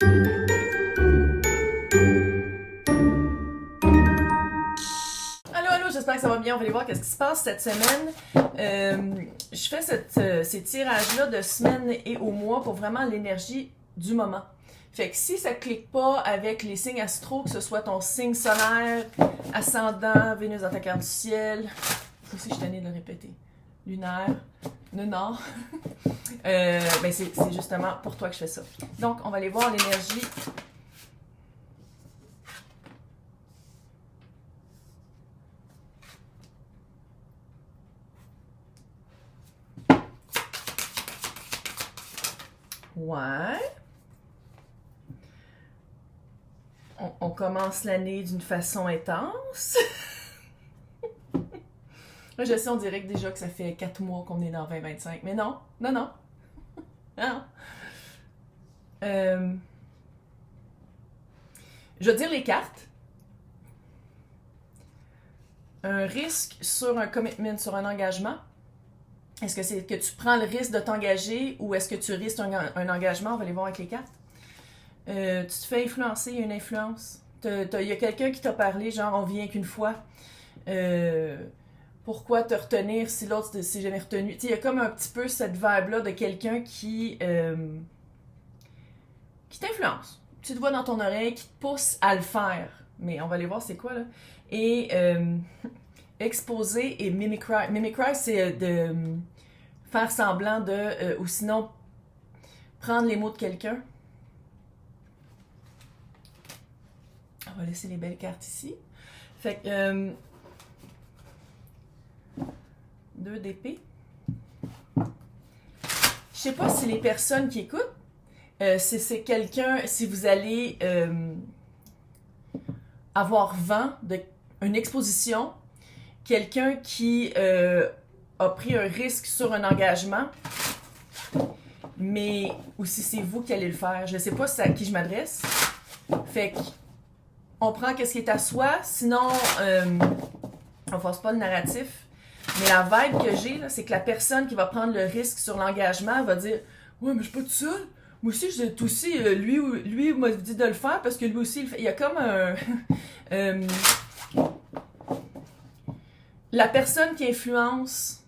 Allô, j'espère que ça va bien. On va aller voir qu'est-ce qui se passe cette semaine. Je fais ces tirages-là de semaine et au mois pour vraiment l'énergie du moment. Fait que si ça clique pas avec les signes astro, que ce soit ton signe solaire, ascendant, Vénus dans ta carte du ciel, ça aussi je suis tannée de le répéter, lunaire, lunar, ben c'est justement pour toi que je fais ça. Donc, on va aller voir l'énergie. Ouais. On commence l'année d'une façon intense. Moi, je sais, on dirait que déjà que ça fait 4 mois qu'on est dans 2025. Mais non, non, non. Non. Euh, je vais dire les cartes. Un risque sur un commitment, sur un engagement. Est-ce que c'est que tu prends le risque de t'engager ou est-ce que tu risques un engagement? On va aller voir avec les cartes. Tu te fais influencer, il y a une influence. Il y a quelqu'un qui t'a parlé, genre on vient qu'une fois. Pourquoi te retenir si l'autre s'est jamais retenu? Il y a comme un petit peu cette vibe-là de quelqu'un qui t'influence. Tu te vois dans ton oreille, qui te pousse à le faire. Mais on va aller voir c'est quoi là. Et exposer et mimicry. Mimicry, c'est de faire semblant de... ou sinon, prendre les mots de quelqu'un. On va laisser les belles cartes ici. Fait que... 2 d'épée. Je sais pas si les personnes qui écoutent, c'est quelqu'un, si vous allez avoir vent d'une exposition, quelqu'un qui a pris un risque sur un engagement, mais ou si c'est vous qui allez le faire. Je sais pas c'est à qui je m'adresse. Fait que on prend qu'est-ce qui est à soi, sinon on force pas le narratif. Mais la vibe que j'ai, là, c'est que la personne qui va prendre le risque sur l'engagement va dire « Ouais, mais je suis pas tout seul. Moi aussi, lui m'a dit de le faire parce que lui aussi, il le fait. » Il y a comme un... la personne qui influence...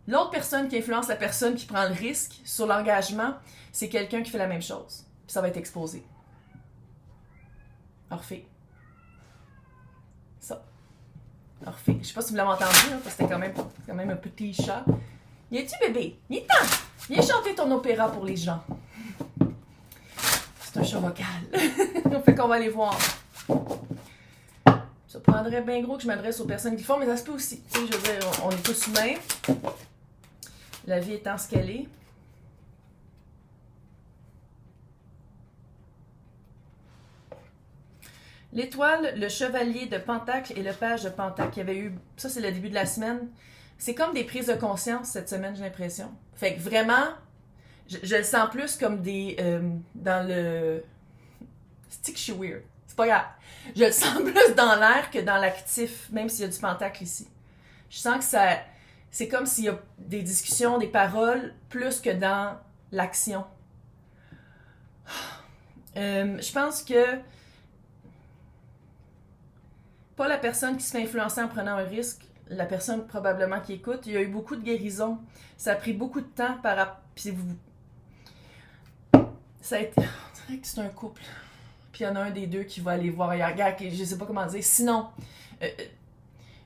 L'autre personne qui influence la personne qui prend le risque sur l'engagement, c'est quelqu'un qui fait la même chose. Puis ça va être exposé. Orphée. Ça. Orphée. Je sais pas si vous l'avez entendu, hein, parce que c'était quand même un petit chat. Y a-tu bébé? Il est temps! Viens chanter ton opéra pour les gens. C'est un chat vocal. Fait qu'on va aller voir. Ça prendrait bien gros que je m'adresse aux personnes qui font, mais ça se peut aussi. Tu sais, je veux dire, on est tous humains. La vie étant ce qu'elle est. L'étoile, le chevalier de Pentacle et le page de Pentacle. Il y avait eu... Ça, c'est le début de la semaine. C'est comme des prises de conscience cette semaine, j'ai l'impression. Fait que vraiment, je le sens plus comme des... dans le... C'est que je suis weird. C'est pas grave. Je le sens plus dans l'air que dans l'actif, même s'il y a du Pentacle ici. Je sens que ça... C'est comme s'il y a des discussions, des paroles, plus que dans l'action. Je pense que pas la personne qui se fait influencer en prenant un risque, la personne probablement qui écoute, il y a eu beaucoup de guérison. Ça a pris beaucoup de temps puis ça a été... On dirait que c'est un couple. Puis il y en a un des deux qui va aller voir ailleurs. Regarde, je sais pas comment dire. Sinon,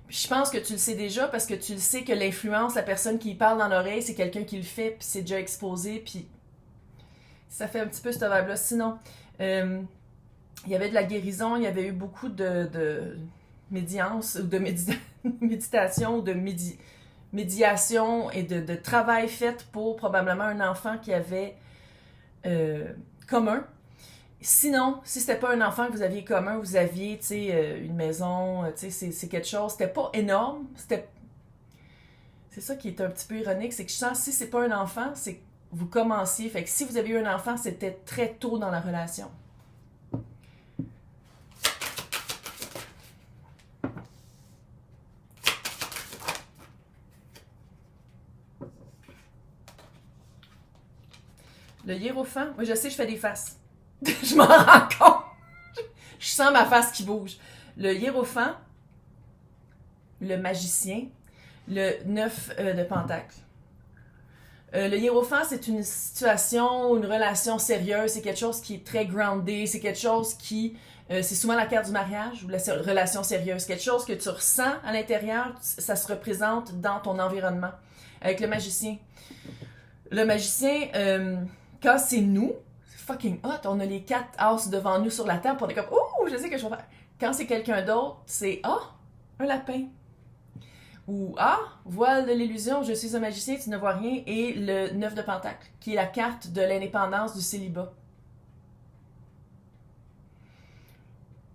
je pense que tu le sais déjà parce que tu le sais que l'influence, la personne qui parle dans l'oreille, c'est quelqu'un qui le fait, puis c'est déjà exposé, puis ça fait un petit peu cette vibe-là. Sinon, il y avait de la guérison, il y avait eu beaucoup de médiance, ou de méditation, ou de médiation et de travail fait pour probablement un enfant qui avait commun. Sinon, si c'était pas un enfant que vous aviez commun, vous aviez, tu sais, une maison, tu sais, c'est quelque chose, c'était pas énorme, c'est ça qui est un petit peu ironique, c'est que je sens, si c'est pas un enfant, c'est que vous commenciez, fait que si vous avez eu un enfant, c'était très tôt dans la relation. Le hiérophant, moi je sais, je fais des faces. Je m'en rends compte. Je sens ma face qui bouge. Le hiérophant, le magicien, le 9 de pentacle. Le hiérophant, c'est une situation, une relation sérieuse, c'est quelque chose qui est très groundé, c'est quelque chose qui... c'est souvent la carte du mariage ou la relation sérieuse. Quelque chose que tu ressens à l'intérieur, ça se représente dans ton environnement. Avec le magicien. Le magicien, quand c'est nous, c'est fucking hot. On a les 4 as devant nous sur la table, on est comme « Oh, je sais que je vais faire. » Quand c'est quelqu'un d'autre, c'est « Ah, un lapin. » Ou « Ah, voile de l'illusion, je suis un magicien, tu ne vois rien. » Et le 9 de pentacle, qui est la carte de l'indépendance du célibat.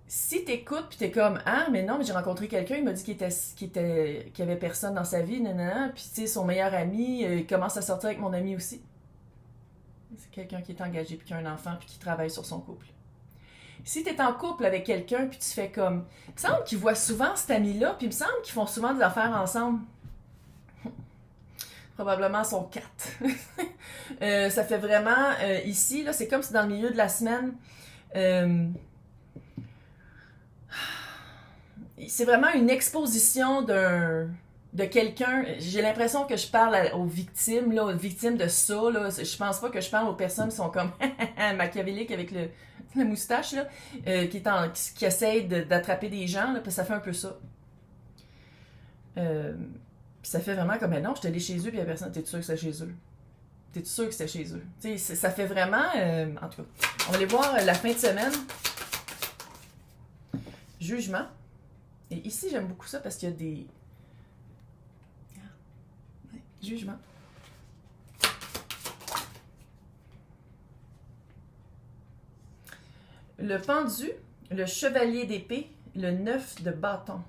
Si t'écoutes pis t'es comme « Ah, mais non, mais j'ai rencontré quelqu'un, il m'a dit qu'il y avait personne dans sa vie, nanana, puis tu sais, son meilleur ami, il commence à sortir avec mon ami aussi. » C'est quelqu'un qui est engagé puis qui a un enfant puis qui travaille sur son couple. Si t'es en couple avec quelqu'un puis tu fais comme... Il me semble qu'ils voient souvent cet ami-là puis il me semble qu'ils font souvent des affaires ensemble. Probablement son 4. Ça fait vraiment... ici, là, c'est comme si dans le milieu de la semaine... c'est vraiment une exposition de quelqu'un. J'ai l'impression que je parle aux victimes, là, aux victimes de ça. Là. Je pense pas que je parle aux personnes qui sont comme machiavéliques avec la moustache, là, qui essayent d'attraper des gens, là, parce que ça fait un peu ça. Puis ça fait vraiment comme, non, je suis allée chez eux, puis la personne, t'es sûr que c'est chez eux? T'es sûr que c'est chez eux? Tu sais, ça fait vraiment... en tout cas, on va aller voir la fin de semaine. Jugement. Et ici, j'aime beaucoup ça parce qu'il y a des... Jugement. Le pendu, le chevalier d'épée, le 9 de bâton.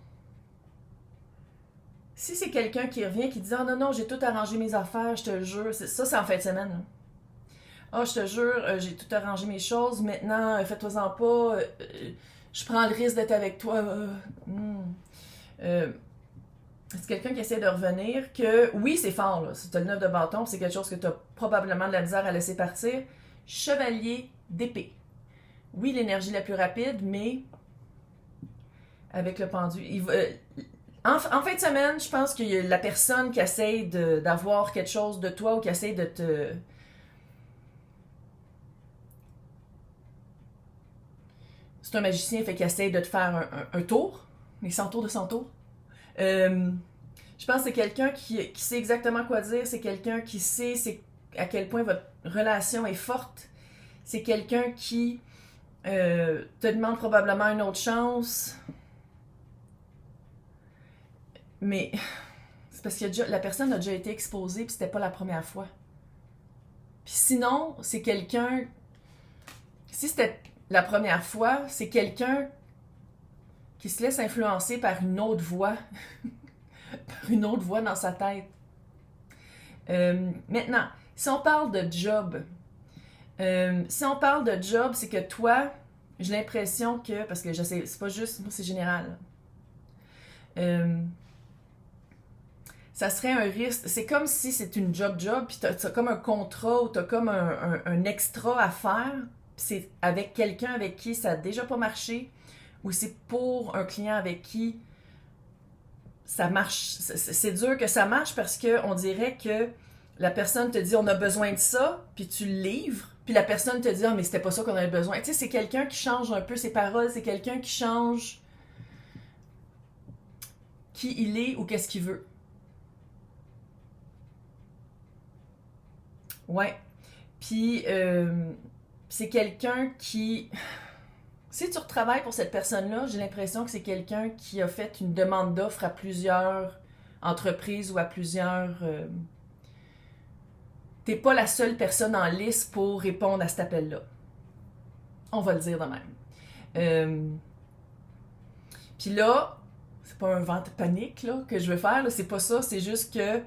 Si c'est quelqu'un qui revient, qui dit « Ah non, non, j'ai tout arrangé mes affaires, je te le jure. » Ça, c'est en fin de semaine. « Ah, je te jure, j'ai tout arrangé mes choses. Maintenant, fais-toi-en pas. Je prends le risque d'être avec toi. » C'est quelqu'un qui essaie de revenir, que oui, c'est fort, là. Si tu as le 9 de bâton, c'est quelque chose que tu as probablement de la misère à laisser partir. Chevalier d'épée. Oui, l'énergie la plus rapide, mais avec le pendu. En fin de semaine, je pense qu'il y a la personne qui essaie d'avoir quelque chose de toi ou qui essaie de te... C'est un magicien, fait qu'il essaie de te faire un tour, mais sans tour de son tour. Je pense que c'est quelqu'un qui sait exactement quoi dire, c'est quelqu'un qui sait à quel point votre relation est forte, c'est quelqu'un qui te demande probablement une autre chance, mais c'est parce que la personne a déjà été exposée puis c'était pas la première fois. Puis sinon, c'est quelqu'un, si c'était la première fois, c'est quelqu'un qui se laisse influencer par une autre voix. Par une autre voix dans sa tête. Maintenant, si on parle de job, c'est que toi, j'ai l'impression que, parce que je sais, c'est pas juste, moi c'est général. Ça serait un risque, c'est comme si c'est une job, puis t'as comme un contrat ou t'as comme un extra à faire, c'est avec quelqu'un avec qui ça a déjà pas marché, ou c'est pour un client avec qui ça marche. C'est dur que ça marche parce qu'on dirait que la personne te dit on a besoin de ça, puis tu le livres, puis la personne te dit ah mais c'était pas ça qu'on avait besoin. Tu sais, c'est quelqu'un qui change un peu ses paroles, c'est quelqu'un qui change qui il est ou qu'est-ce qu'il veut. Ouais. Puis c'est quelqu'un qui... Si tu retravailles pour cette personne-là, j'ai l'impression que c'est quelqu'un qui a fait une demande d'offre à plusieurs entreprises ou à plusieurs... T'es pas la seule personne en liste pour répondre à cet appel-là. On va le dire de même. Puis là, c'est pas un vent de panique là, que je veux faire, là, c'est pas ça, c'est juste que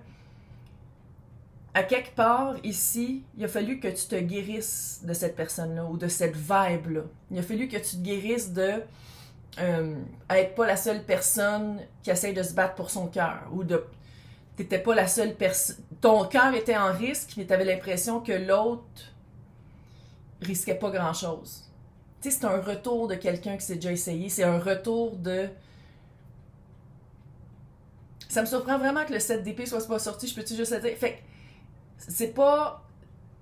à quelque part, ici, il a fallu que tu te guérisses de cette personne-là ou de cette vibe-là. Il a fallu que tu te guérisses de être pas la seule personne qui essaie de se battre pour son cœur ou de... T'étais pas la seule personne... Ton cœur était en risque, mais t'avais l'impression que l'autre risquait pas grand-chose. Tu sais, c'est un retour de quelqu'un qui s'est déjà essayé, c'est un retour de... Ça me surprend vraiment que le 7 d'épée soit pas sorti, je peux-tu juste le dire? Fait que c'est pas...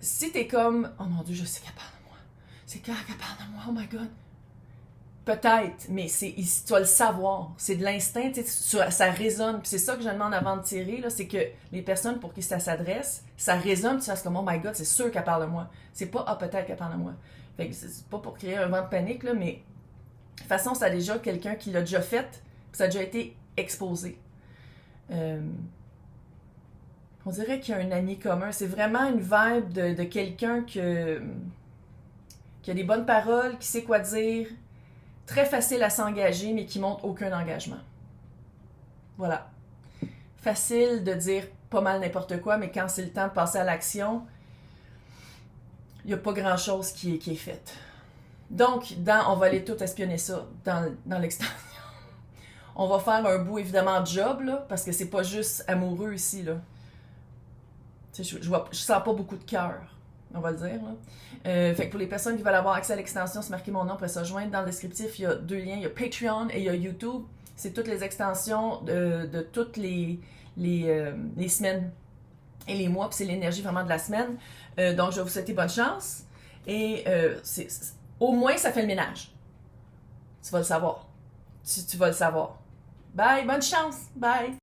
Si t'es comme, oh mon Dieu, je sais qu'elle parle de moi. C'est clair qu'elle parle de moi, oh my God. Peut-être, mais tu vas le savoir. C'est de l'instinct, ça résonne. Puis c'est ça que je demande avant de tirer, là, c'est que les personnes pour qui ça s'adresse, ça résonne, tu fasses comme, oh my God, c'est sûr qu'elle parle de moi. C'est pas, ah, peut-être qu'elle parle de moi. Fait que c'est pas pour créer un vent de panique, là, mais de toute façon, ça a déjà quelqu'un qui l'a déjà fait, puis ça a déjà été exposé. On dirait qu'il y a un ami commun. C'est vraiment une vibe de quelqu'un qui a des bonnes paroles, qui sait quoi dire, très facile à s'engager, mais qui montre aucun engagement. Voilà. Facile de dire pas mal n'importe quoi, mais quand c'est le temps de passer à l'action, il n'y a pas grand-chose qui est fait. Donc, on va aller tout espionner ça dans l'extension. On va faire un bout, évidemment, de job, là, parce que c'est pas juste amoureux ici, là. Je sens pas beaucoup de cœur, on va le dire. Là. Fait que pour les personnes qui veulent avoir accès à l'extension, c'est marqué mon nom, après ça joindre. Dans le descriptif, il y a 2 liens, il y a Patreon et il y a YouTube. C'est toutes les extensions de toutes les semaines et les mois, puis c'est l'énergie vraiment de la semaine. Donc, je vais vous souhaiter bonne chance. Et au moins, ça fait le ménage. Tu vas le savoir. Tu vas le savoir. Bye, bonne chance. Bye.